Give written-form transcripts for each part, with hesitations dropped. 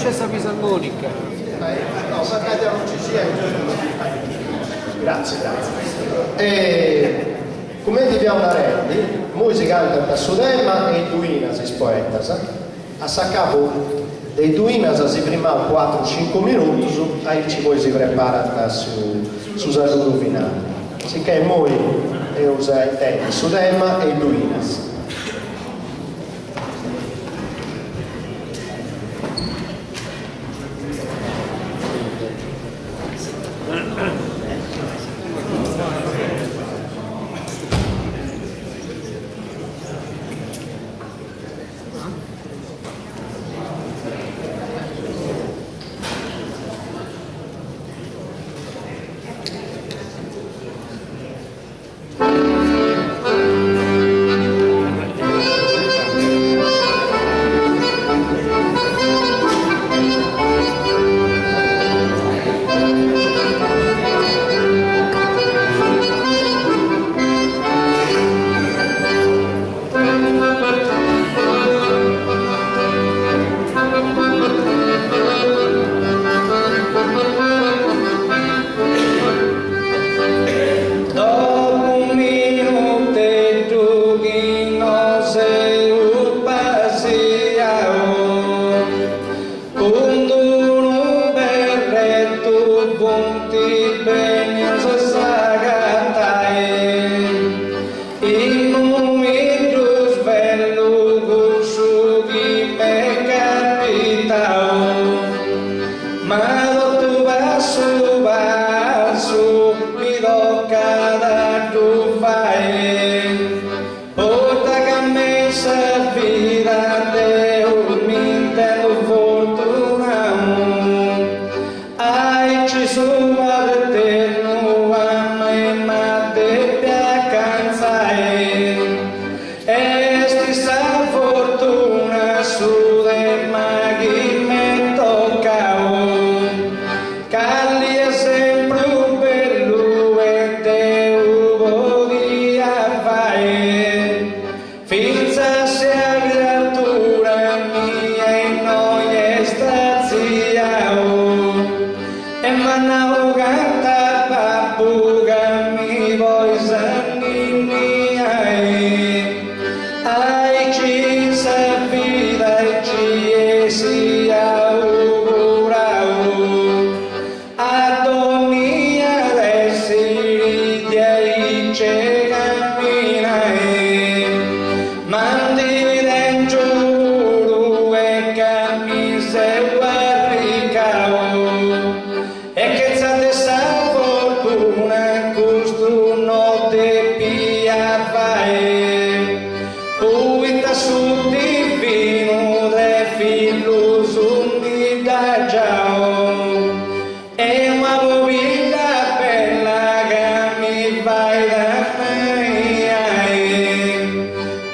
Francesca Fisarmonica. No, sapete non ci sia. Grazie, grazie. Come abbiamo la rendi, musica canta da Sudema e Duinas is poetas. A sacapo dei Duinas si prima 4-5 minuti, aí ci voi si prepara su saluto finale. Sicché noi usa i tempi Sudema e Duinas.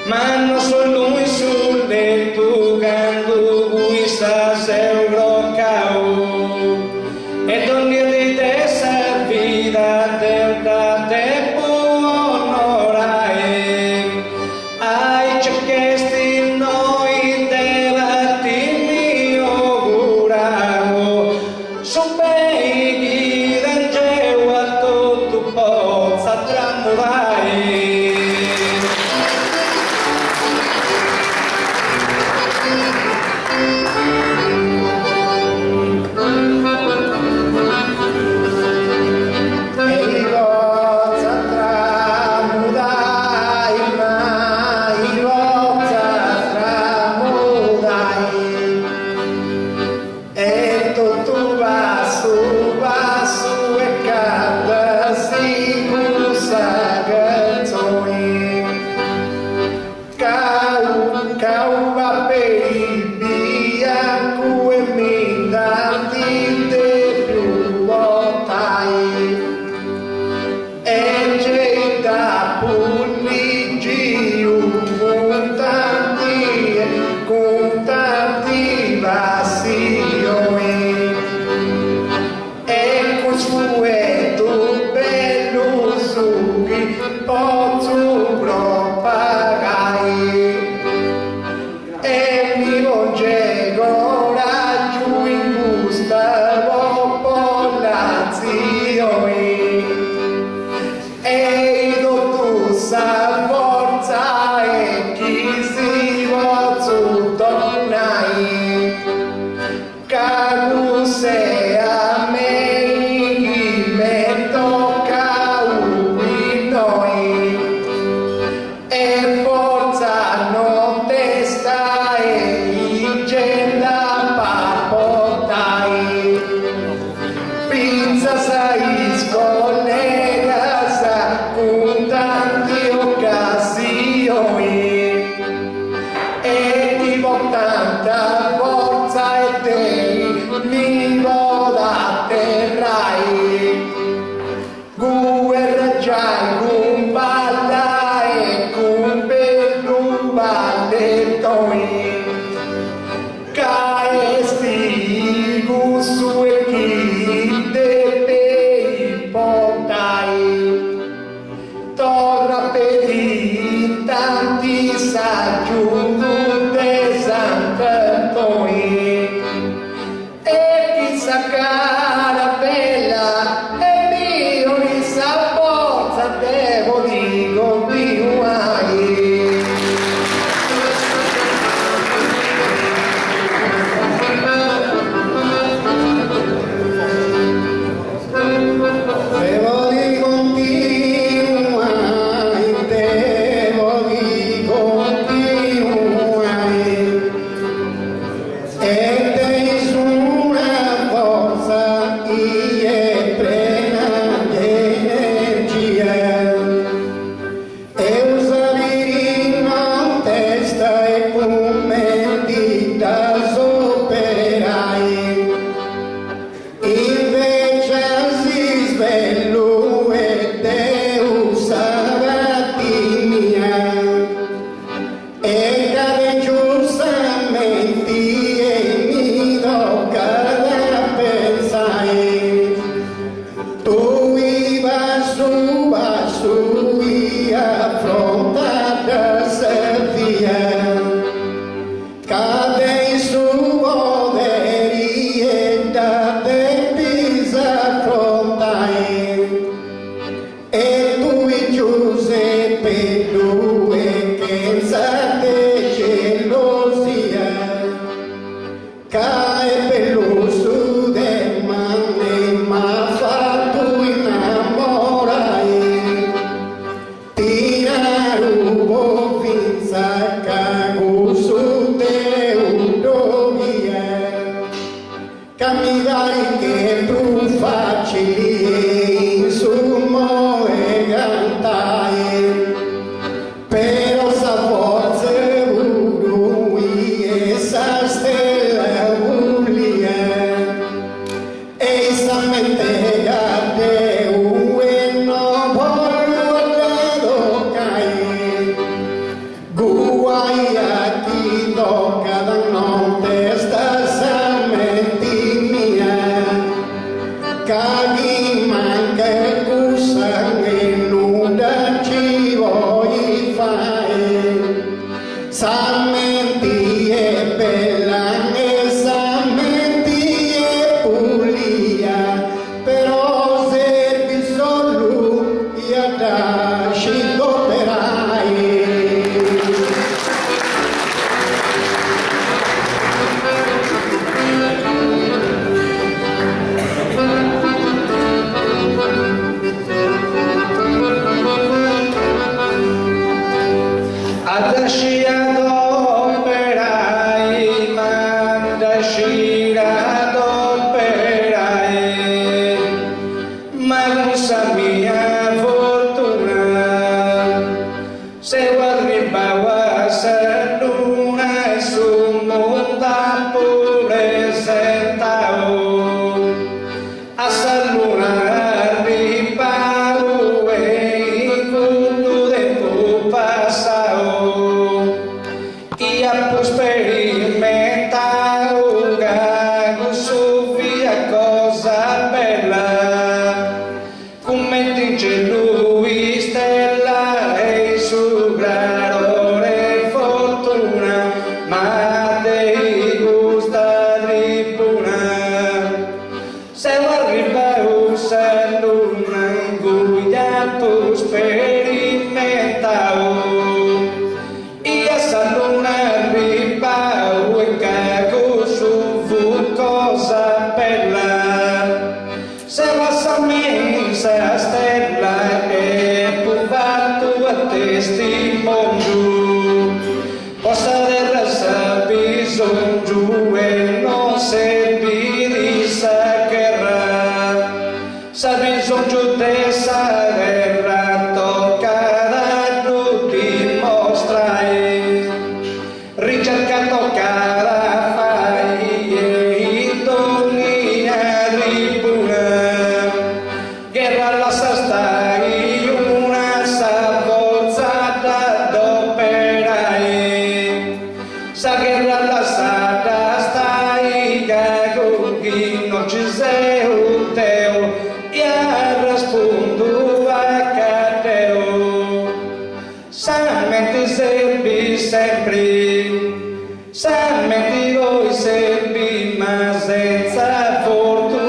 Mano sul lui sul letto, quando guista sei cara bella e mio di sa forza devo di continuare. sempre voi servi ma senza fortuna.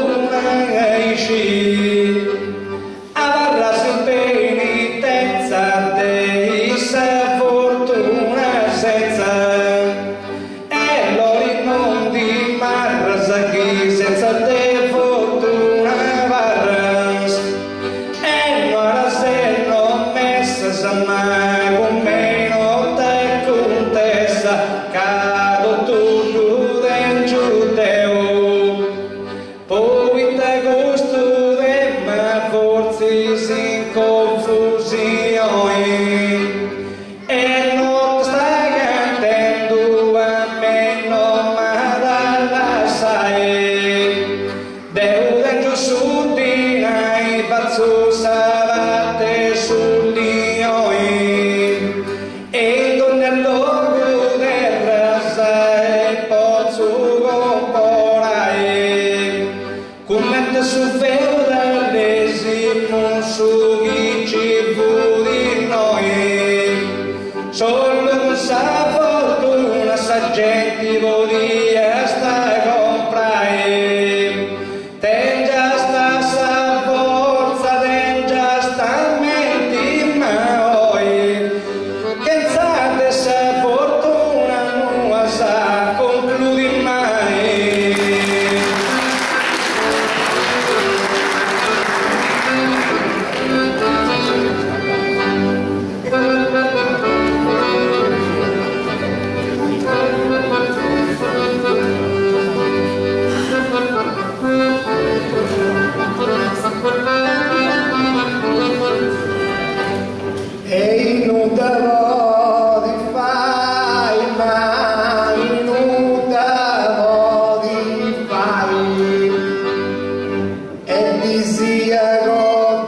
sai, devo su di noi, pazzo savate sulli oi, e donne all'orgo terra sai, pozzo comporai, commenta su feuda l'esimo su chi ci fu di noi, solo con sa fortuna sa gente volia sta comprai, tengia sta sa forza, tengia sta menti mai, che sa sa fortuna non sa concludi mai. E inutile di fai, ma inutile di fai, e di sia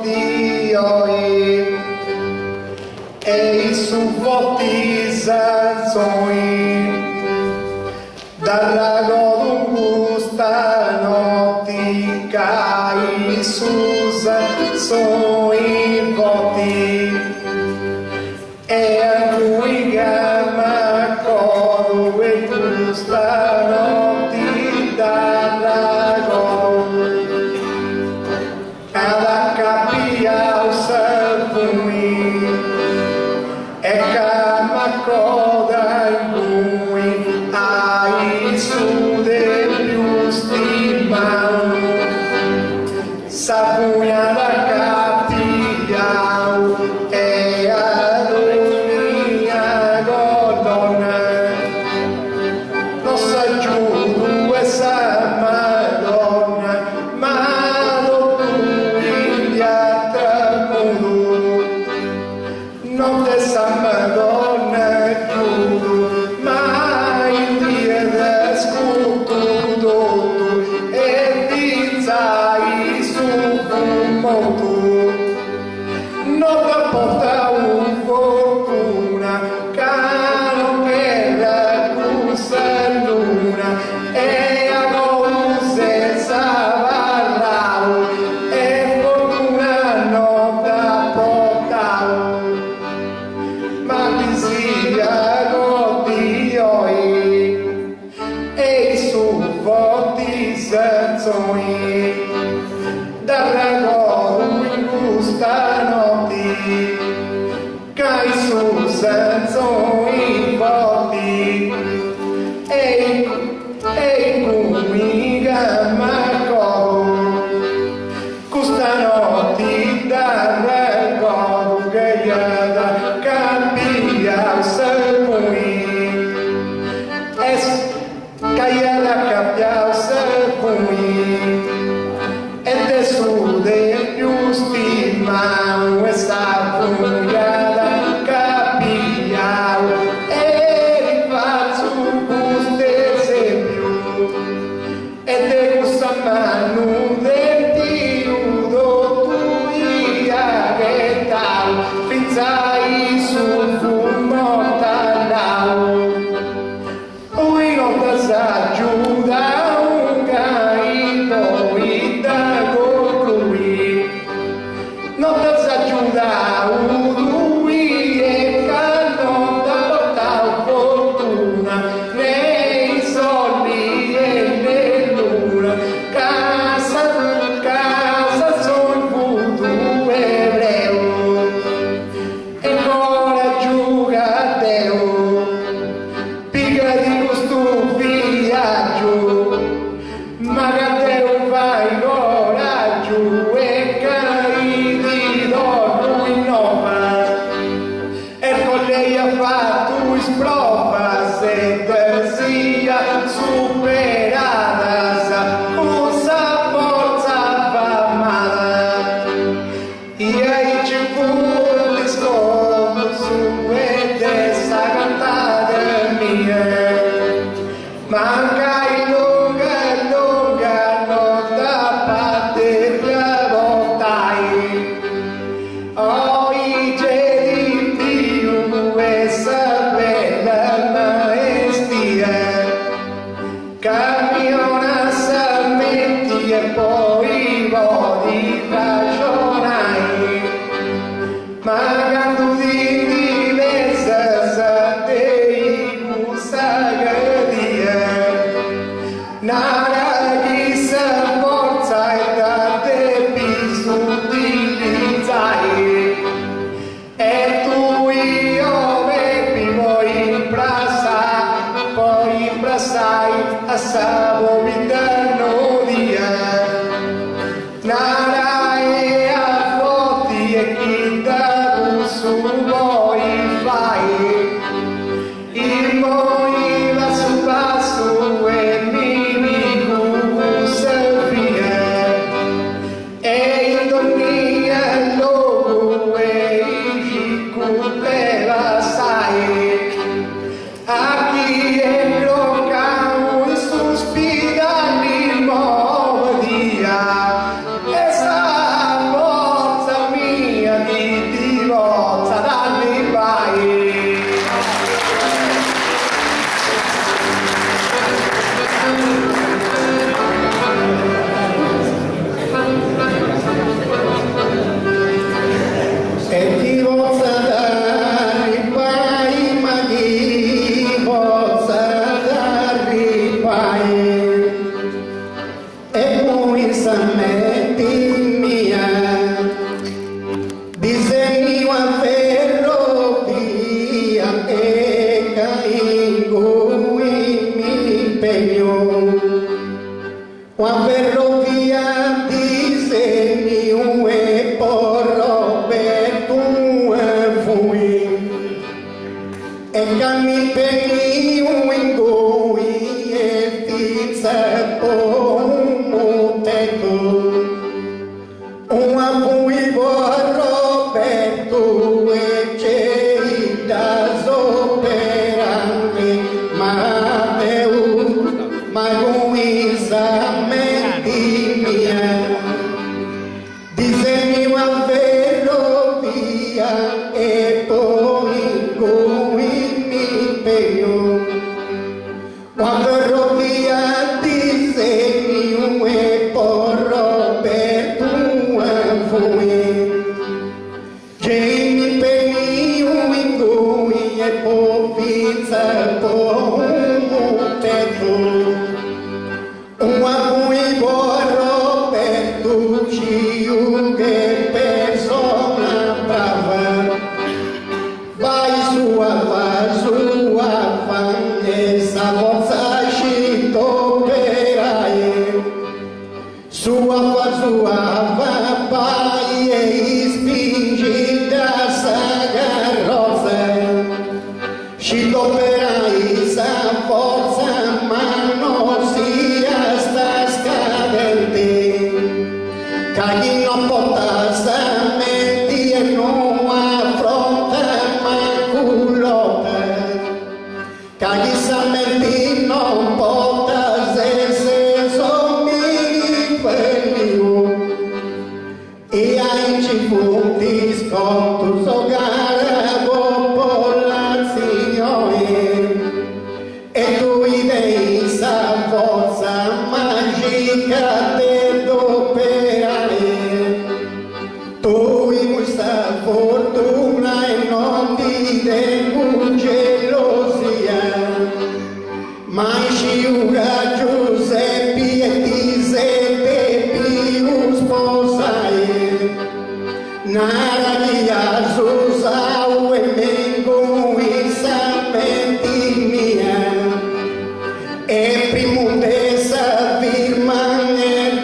di oi, e i suffoti sanzoi, dalla gusta notti cai susa soi voti, e a cui gamma coro e gusta notti dalla coro, alla capia usavui, e gamma coda in cui ai su del più stimano, sapuia la capia e ad ogni godona, non s'aggiungo e sa Madonna, ma non tu in diatra modo, non te sa Madonna chiudo, ma in dia da scudo e ti sai su un moto, non ti porta un fortuna, caro che la cussa luna, e a cose savarrao, e fortuna non da portao, ma ti sia di oi, e i suffoti senzoi, dalla godu in gusta notti, cai su senzoi voti, e cui gamma coro, gusta notti dalla godu che yada cambia serpui, caia la cappia serpui, ed è su del più stima questa pugnata capia, e rifaccio guste esempio, ed è questa mano del tiudo tuia che tal, finzai sul fumo talao, ui non ti s'aggiuda un caito da conclui, non ti s'aggiuda un lui e che non ti porta fortuna, né i soldi e né l'una, casa e poi voti ragionai, ma quando di diversa dei gusta che dia, nara chi si forza e da te bisutilizzai, e tu io bevi poi imbrassai a savo vindano dia, nara e a voti e chi da su voi fai, il moi va su passo e mi servia, e in dormia logo e i culeva sai, a chi è bloccato e sospira l'immodia, e sta forza mia di divorza darmi vai. E chi possa dare pai, ma chi possa dare pai, e poi sa metti mia, disegno a ferrovia e caingo e mi impegno, a ferrovia disegno e porro per tu fui, e cammi pegno in cui e pizza un tetto, una fui porro per tu e c'è da soperarmi, ma Luisa metti mia, disegno a ferrovia e poi cui mi impegno, a ferrovia disegno e porro per tua fui, che mi impegno in cui e poi pizza un tetto, una cui porro per tu ciu che persona brava, vai su a fa e sa forza ci toccherai, su a fa vai e spingi da sa carrozza, ci toccherai sa forza ma non sia sta scadente, che chi non porta sa metti e non affronta ma culotta, che chi sa metti non porta se sommi quelli, e ai ci fu di sconto so gara popolazione, e tu idei sa forza magica dell'operare, tu in questa fortuna e non ti devo gelosia, ma sciura Giuseppi e ti seppe più sposai, nara via Susau e mengo i sapenti mia, e primo tesa firma e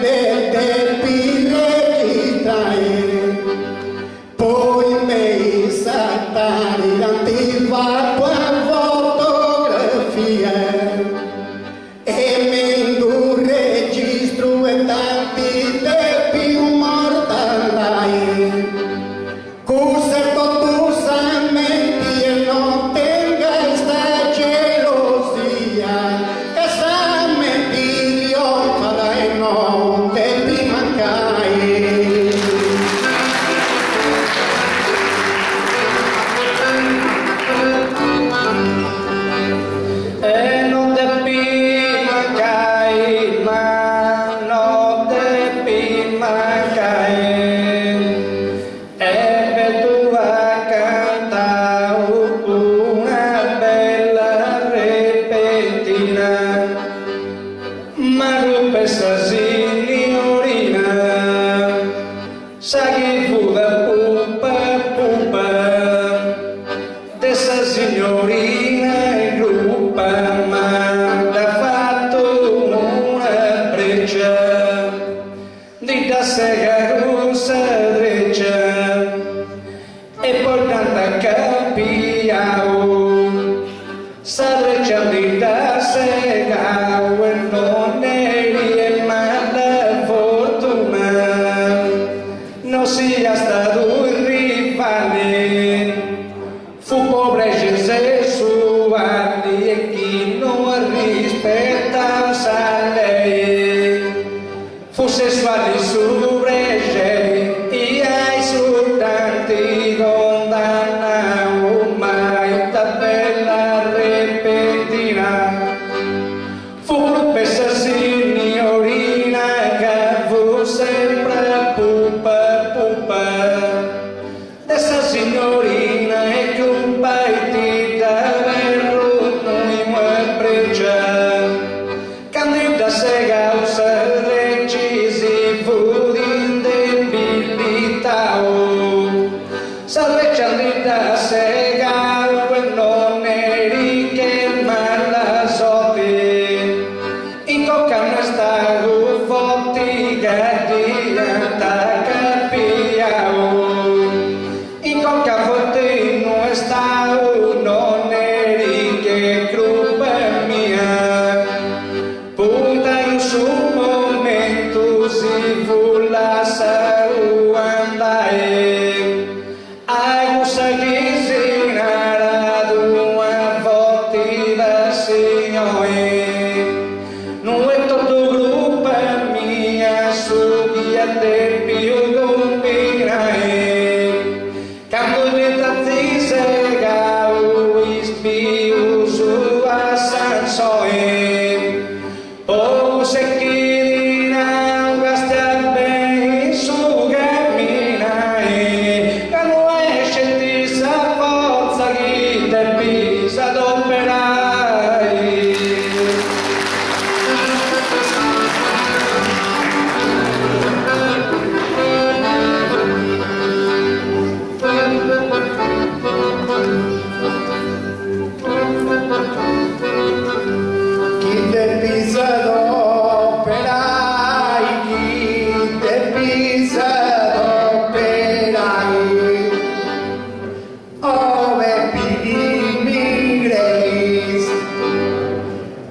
Mago questa signorina, sa che fu da pupa pupa, questa signorina è gruppa, ma ha fatto una breccia, di da sega rossa dreccia, e poi tanta capiao, sa dreccia di da sega, e non è mala fortuna, non sia stato il rivale, fu pobre sessuali e chi non rispetta sa lei, fu sessuali su regge e ai soltanti condannao mai da bella repentina, fu questa signorina che fu sempre pupa pupa, questa signorina è colpa di davvero noi breccia, candida sega usa recisi fu di debilità, salve candida sega quel non eri che mala sorte, in cocca non sta forti che diventa capiao, in cocca forte non sta non eri che gruppa mia, puta in su momento si fu la saru andare, ai gusta che si narrado a forti da signore, non è tutto gruppa mia su via del più compinae, campo di tazzise gau ispiu su assansoe, o se chi non gasta bene su camminae, che non esce di sa forza chi te pisa d'operai. Chi te pisa d'operai, chi te pisa d'operai, ove pigli greis,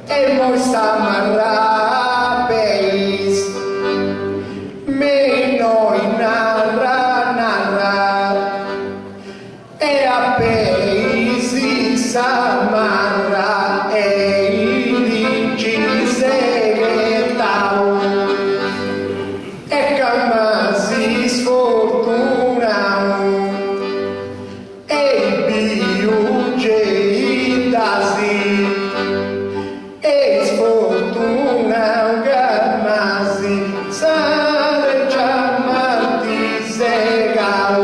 e voi sta marrapeis, me noi narra, e a peisi s'amarra e ci seghetau, e calma si sfortunau, e biuge idasi, e sfortunau calmasi, sare chiamati segau,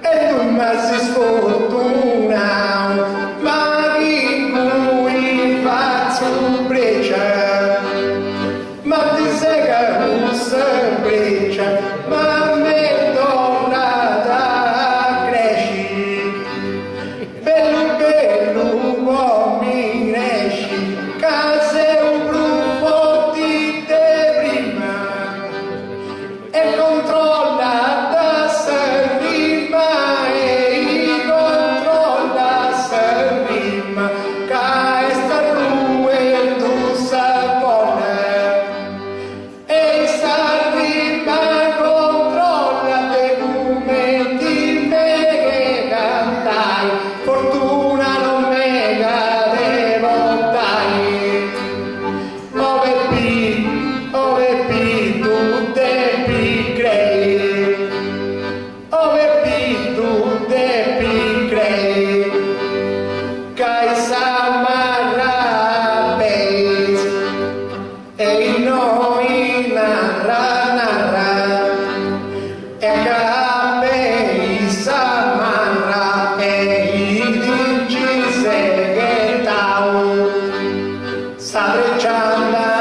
e tu ma si sfortunau, ma in cui faccio breccia, ma ti sega russa breccia, ma me tornata cresci, bello bello uomini esci, case un gruppo di te prima, e controlla da serrima, e controlla serrima, che sta rue tu sapone, e serrima controlla te momenti me cantai, fortuna non mega devottai, ove pi tu te picrei, ove pi tu te picrei, kai samarrapeis, e noi narra, e capei samarra, e i dici seghetau, sta brecciando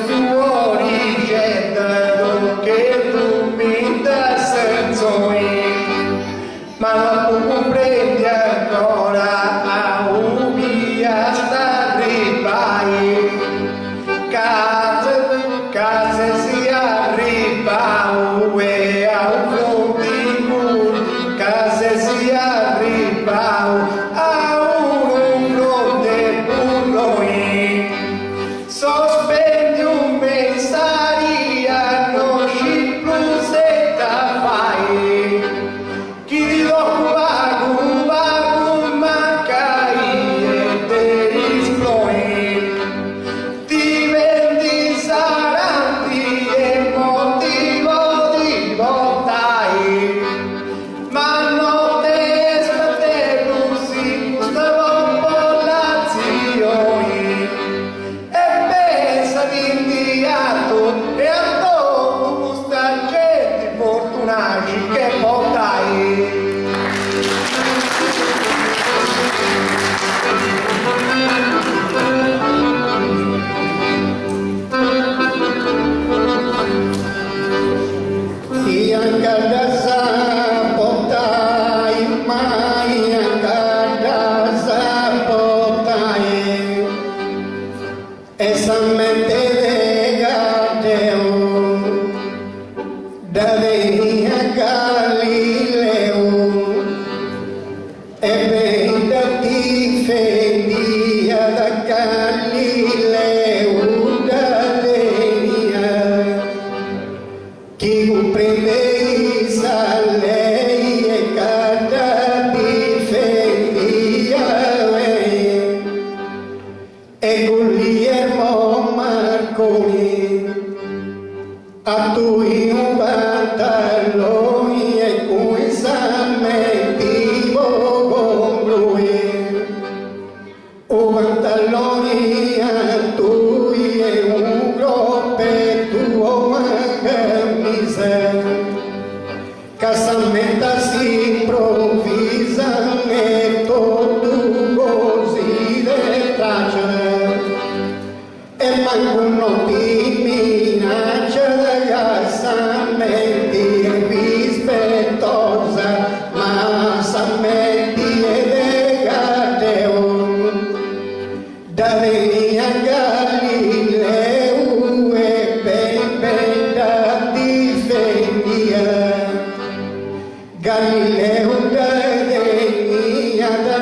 tuo ricetta che tu mi dai senso ma non comprendi ancora a un via sta ripai case si arriva e a un fronte case si arriva a un fronte burroi sospendi un pensaria non ci plusetta fai chi ti vagu mancai e te risploi diventi saranti e motivo di voltai ma non te aspette così stavo popolazioni e pensa di indiato e a dopo questa gente fortunati che portai yang kada sapotai mai yang kada sapotai esa mente de Galileo da venia Galileo e venda difendia da Galileo da venia chi comprende lei e cada difendia e Guglielmo Marconi a tui un pantaloni e questa mentivo con lui un pantaloni a tui e un groppetto una camisa casamenta si improvvisa e tutto così le traccia e mancuno ti minaccia da casamenti rispettosa ma casamenti e legateo da venia Galileo e ben da difendia Galileo degna da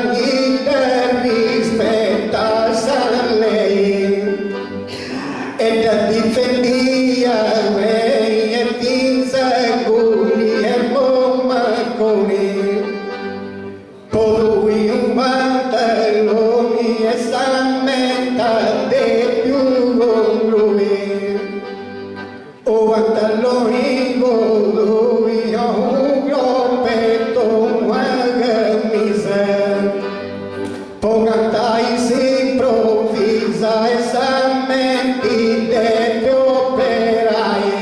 mi rispetta sa lei e da difendia lei e pinza Guglielmo Marconi por lui un pantaloni e stammenta de più con lui o pantaloni con lui un groppetto una camisa poi si improvvisa e stammenti de più operai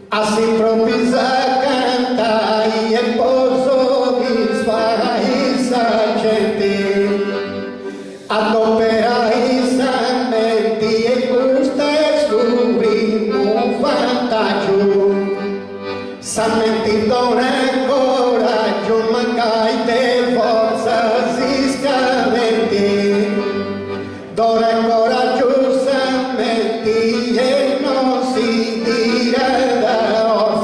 a si improvvisa cantai e poso di sfai saggenti adoperai stammenti e gusta scopri un vantaggio stammenti dona coraggio mancai de forza si scadenti dona coraggio stammenti e non si tira da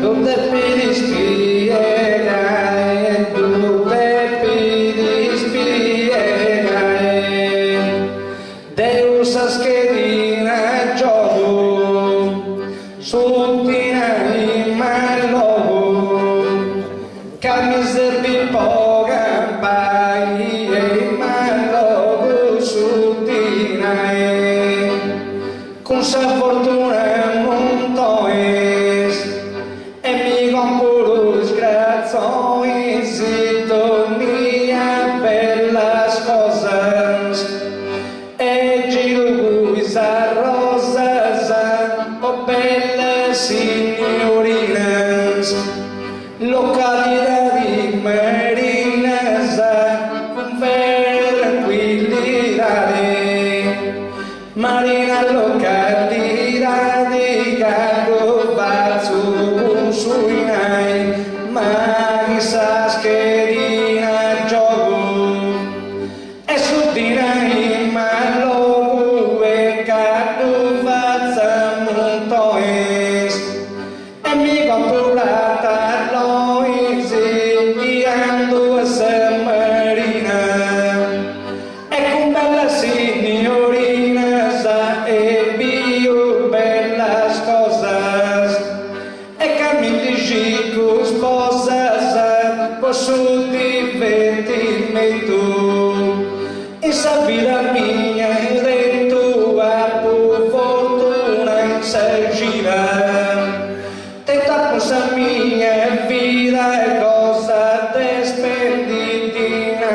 tu te pidi spiegai, tu te pidi spiegai, Deus schedina gioco, sottina in logo, camise di poca pai e logo sottina con sa fortuna montones e mi compro los grazones y tornia bellas cosas e giro guisa rosas o belle signorinas localidades marinas con tranquillità marina località di cargo bazzo sui nai ma chissà schedina gioco e su di nai ma logo e cargo bazza montones e mi compro la talois e ando a San Marina e con bella signorina e bio bellas cosas e cammini chico sposas posso divertimento e sa vida minha dentro a por fortuna in sa gira tenta cosa minha vida è cosa despenditina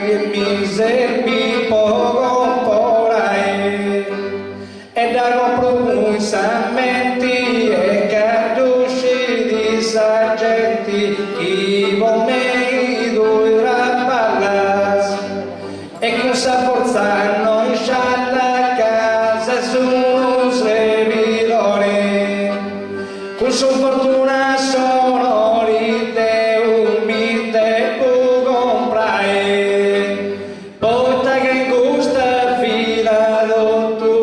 e mi servi poco porai e da pronunciamenti e carducci di sargenti i bomei due raballas e con sa forza non c'ha la casa sono servidori con sua fortuna sonori Deo mi devo comprare porta che gusta fila tu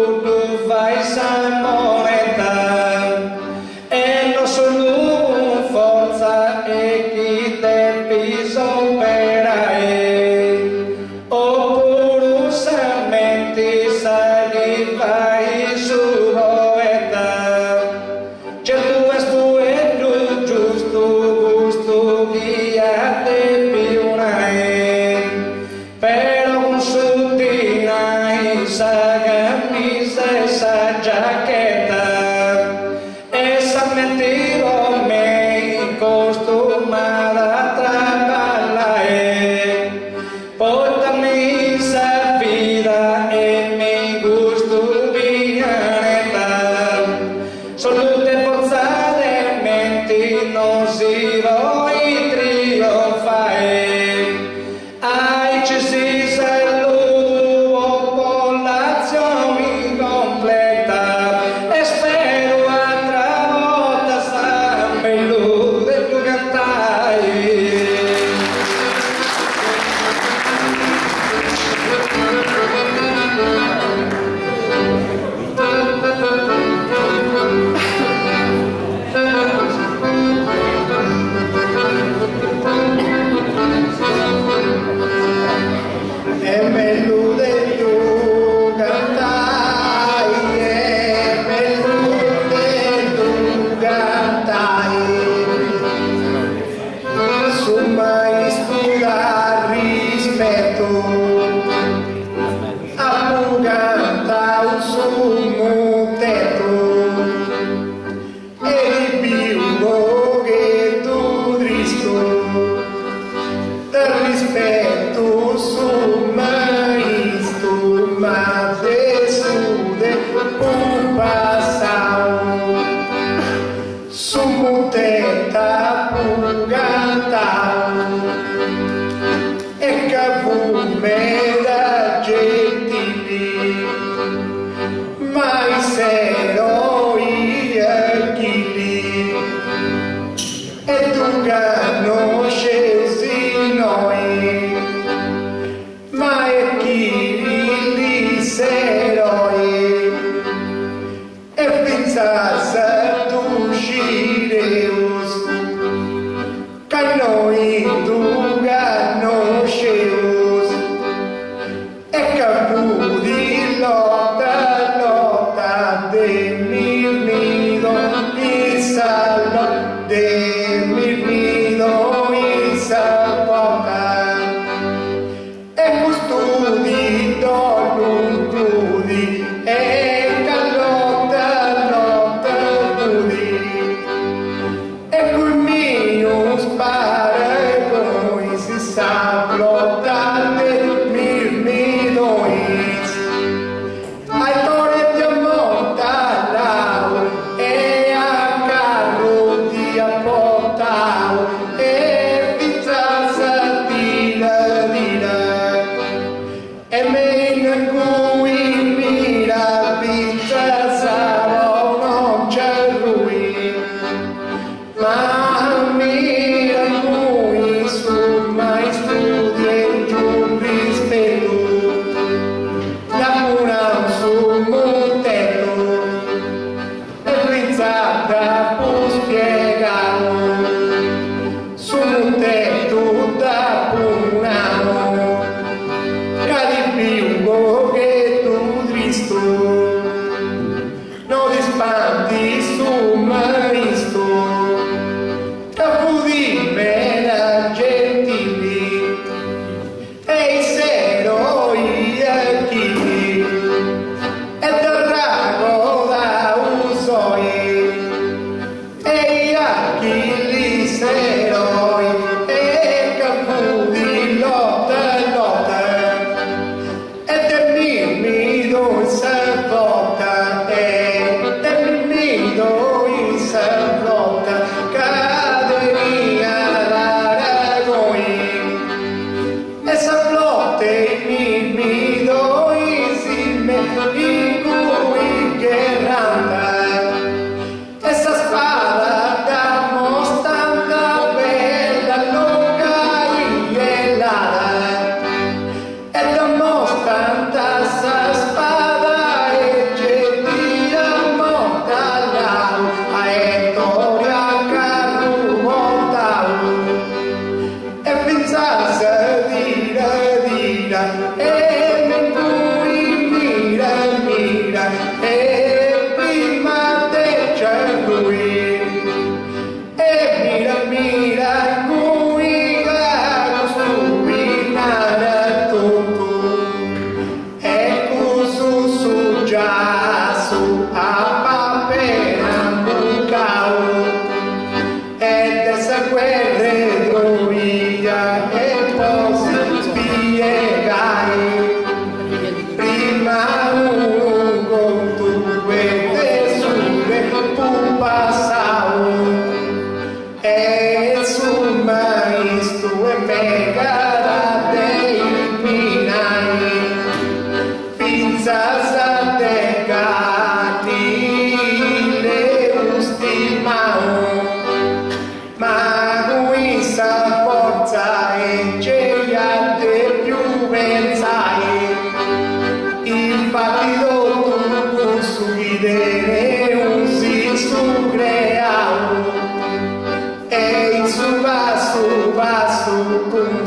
fai sa moneta e non sono forza e chi te bisoperai oppure sementi sai che fai su poeta certo è spoeto giusto gusto chi ha te pionai però con sottina sa camisa e sa giacchetta e sa mentire me costumata a traballare portami sa vita e mi gusto pianeta sono tutte forzate menti non si vuoi trionfare ai ci si saluto popolazione completa e spero altra volta sta bello del tuo cantai. È bello del tuo cantai, è bello del tuo cantai, su mai scusa rispetto, a un cantau su un tetto, e di più che tu tristo, del rispetto su maisto ma desude un passau su mutetta pugantau e cavume da gentili mai seroi achili e tu conoscesi noi ma è chi li seroi e pensasse tu uscireus mi doi sapota e custodi non crudi e callotta lotta crudi e col mio spara poi si sa lottare mi doi ai torre di ammontare e a carro di apportare e pizzazza e me in cui mira pizzazza non c'è lui ma mira in cui su mai studi e giù rispetto la cura sul montello e frizzata può spiegare sul montello da punano cadi più che tu tristo non ti spanti su maristo capo di mena gentili e i seroi archivi e dal rago da usoi e gli archi seroi e capo di lotta e termini dove salvota e termini dove salvota caderia l'Aragoi e s'afflotte mi doi si in cui che randa e sa spada da mostanda bella lunga e l'ala e da mostanda sa spada e gettia morta là e toria carru mortau e pizzazza dira e mi cui mira e prima te c'è lui e mira cui la costruire tutto e su già su a papera bucao ed essa guerre trovia e poi si spiegai prima uno con due tesure pu passau e sul maestro e mega dei minai pizzazza de gatti le ustimao ma qui sa forza e c'è più pensai infatti tu su vedere un si su creao e in su basso con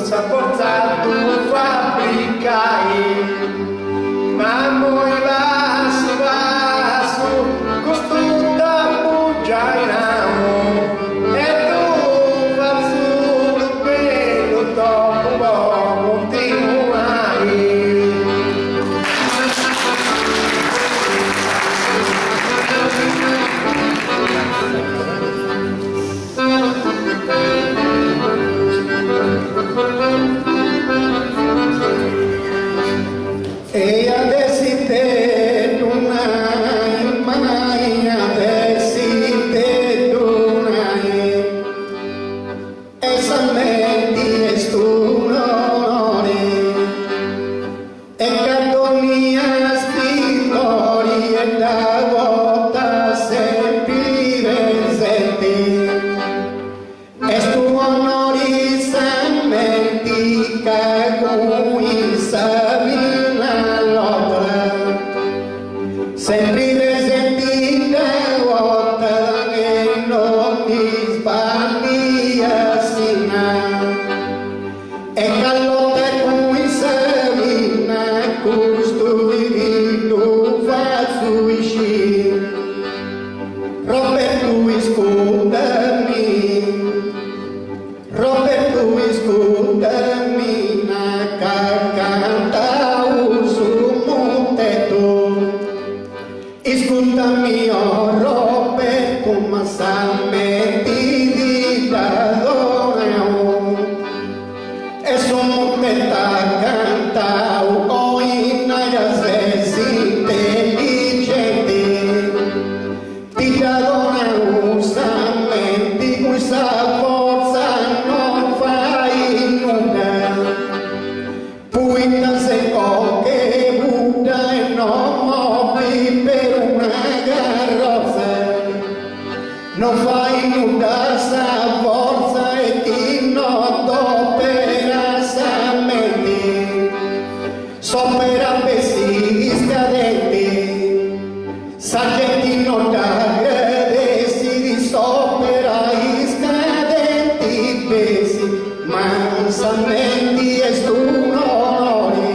besi, mansamente è un onore,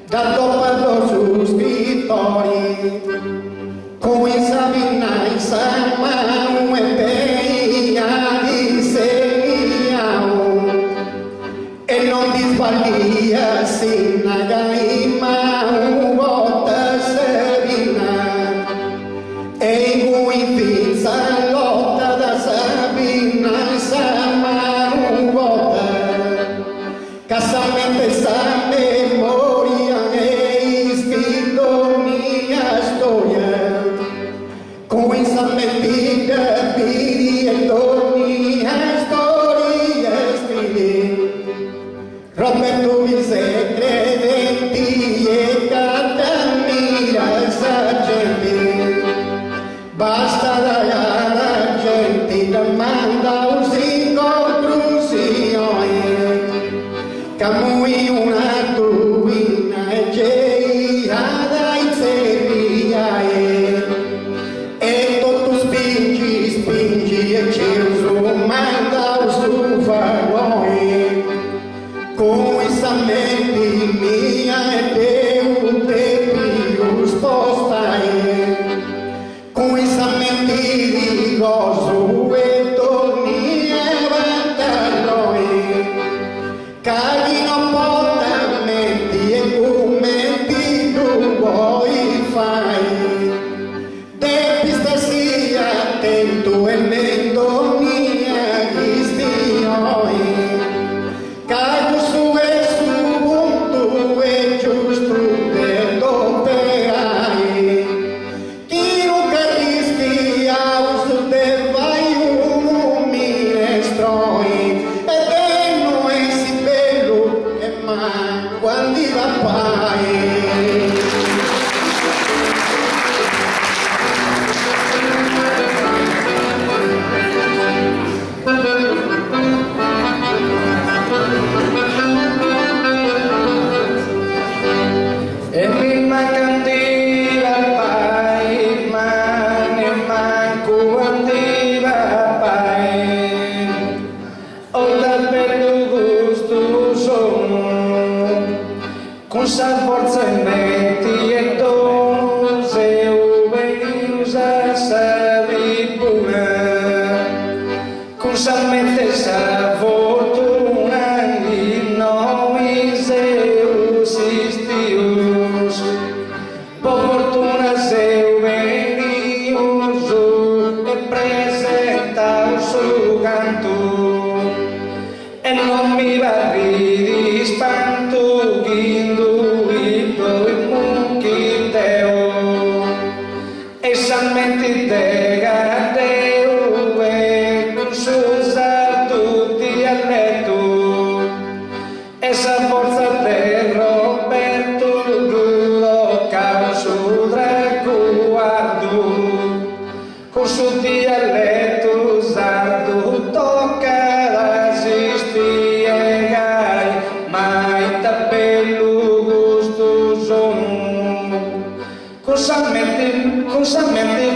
da dopo su scrittori, come sabina sama e beia di segnao, e non ti sbaglia se nagai ma volta sabina, e cui pizza lotta da sabina sama volta, casamente sa memoria e scritto mia storia, come sa mentita piri e torni a storia scrivi, Roberto mi sei credenti e cantammi la sargenti, basta la gente da manda un conclusione, camui una tuina e geia dai seriae, e tu spingi e Gesù manda su faroi, con sa mente mia e Deu te più spostai, con sa mente di gozo e torni e vantaroi, caghino portamenti e commenti tu vuoi fai, devi stare attento e mendonia chi stioi, cago su e su punto e giusto per l'operai, chi non capisci a uso te vai un minestroi, e non è si bello e ma quando va pai. E mi mancantiva pai, ma ne manco andiva pai, ho dal bello gusto sono, con sa forza e metti e dose, o veniusa sa ripuna, con sa mente sa fortuna, in nome Zeus istius, po fortuna seu veniuso, e presenta su canto, e non mi va di spanto, induito il mucchiteo, e salmente te gateo, e consusa tutti a letto, e sa forza del Roberto, lo causo dracuardo, con su dialetto sardo tocca resisti e gai, mai tapello gustoso, con sa mente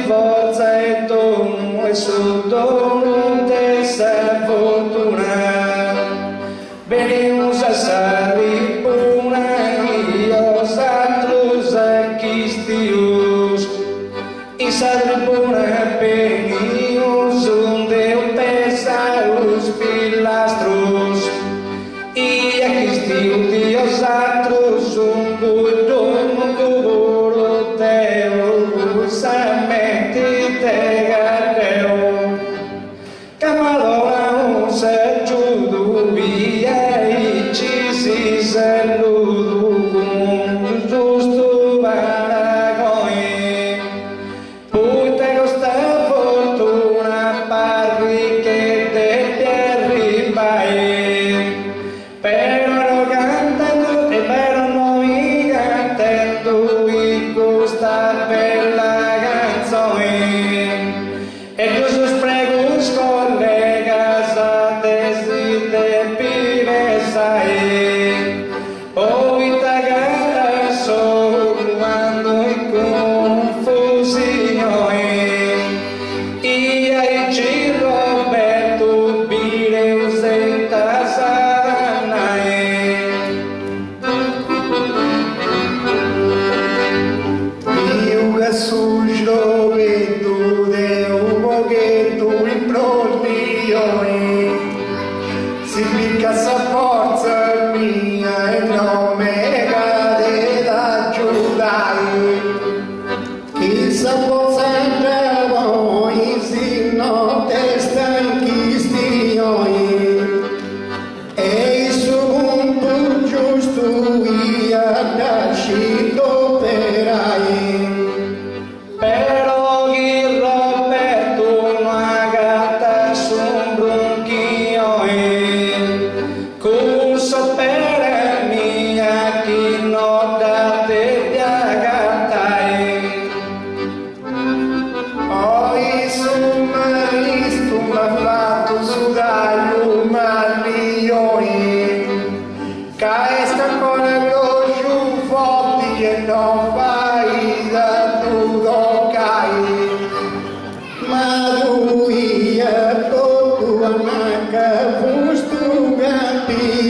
forza e tono e su dono de sa fortuna, venimos a saripuna y os altros anquistius, y saripuna penius onde pesa os pilastros, y aquistiu dios altros onde dono cuboro teu, samente te gateu, camalora un sajudo via e ci si saludo con giusto varagoi, poi te costa fortuna parri che te arrivai,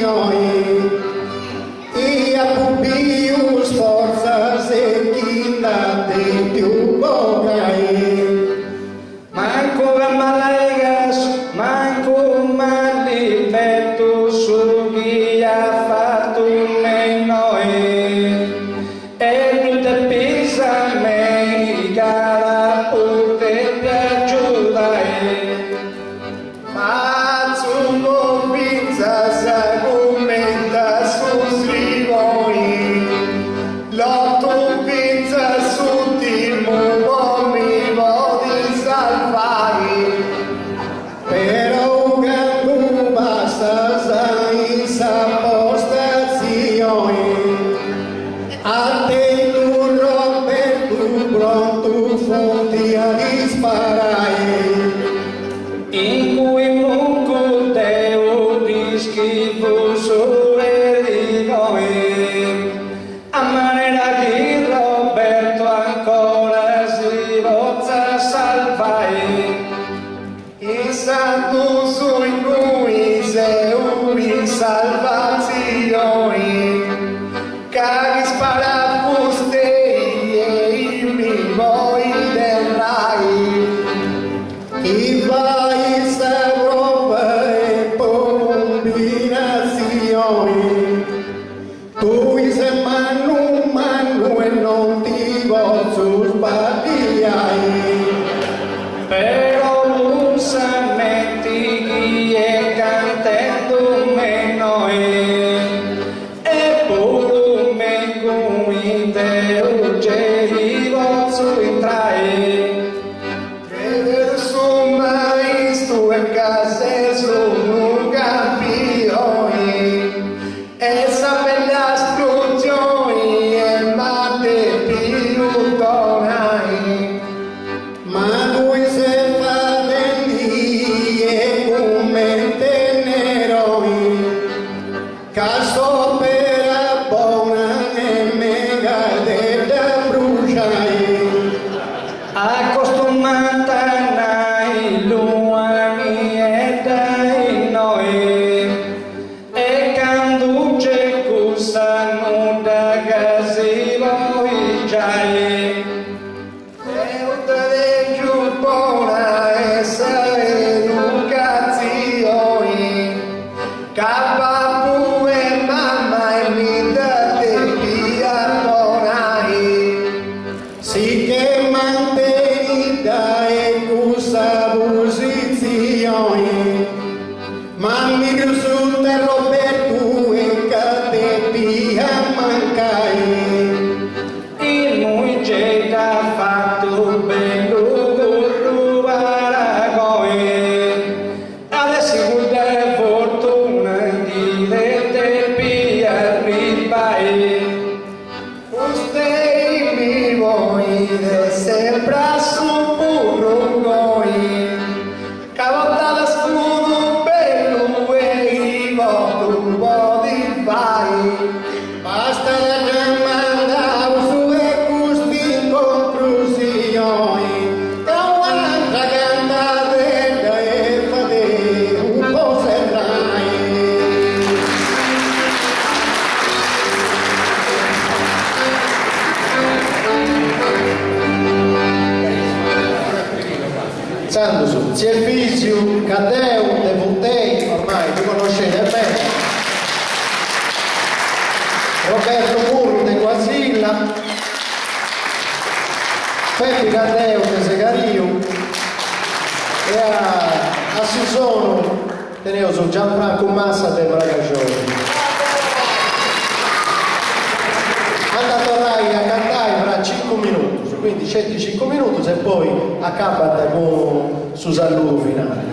signori, e a pubius forza se chi da te più bogai. Manco a Malagas, manco mali petto su chi ha fatto meno e tu te pisa me gara pute te aiutai. Mazzumo pizza s'argomenta su srivoi, l'otto pizza su timo uomini di salvai, però canto basta sai sa postazione, a te tu Roberto pronto fonti a disparare. In cui mungo Deo di schifo su e a manera che Roberto ancora si vozza salvai. E santo sui cui se ui salvazione, che spara fustei e il mimo interrai. Chi vai sa roba e combinazioni, tu sei manu e non ti posso sbagliare. Però non sa metti chi è cantando meno e pure me come Deo ci vozzo entrare. Creder su maestro e case sono campioni, e saper la istruzioni e mate più donai. Ma lui se fa vendi e come teneroi, caso per buona e mega della bruciai. Accostumata nai luani e dai noi e canduce cusano da gasi voi giai. E giù buona essa educazione, capapu e mamma e mi date via donai. Si che mantenida e cusa posizione, ma mi risulta Roberto e cade via mancai. Il muige da fatto bello curru baragoi adesso vuole fortuna di te pia ribai. Ustei mi voi de sembra su puro goi, cavotta da scudo bello e tu di fai. Basta mandare su e gusti in conclusioni, da un'altra cantata e fate un po' serrai. Santo su, Zierfisio, Cadeu, De Fontei, ormai vi conoscete bene. Roberto Murro de Guasilla, Peppe Cadeu de Segario e a Sisono teneo su Gianfranco Massa de Bracagione. Andatorai a cantare fra 5 minuti, quindi 105 minuti e poi accabata con su saluto finale.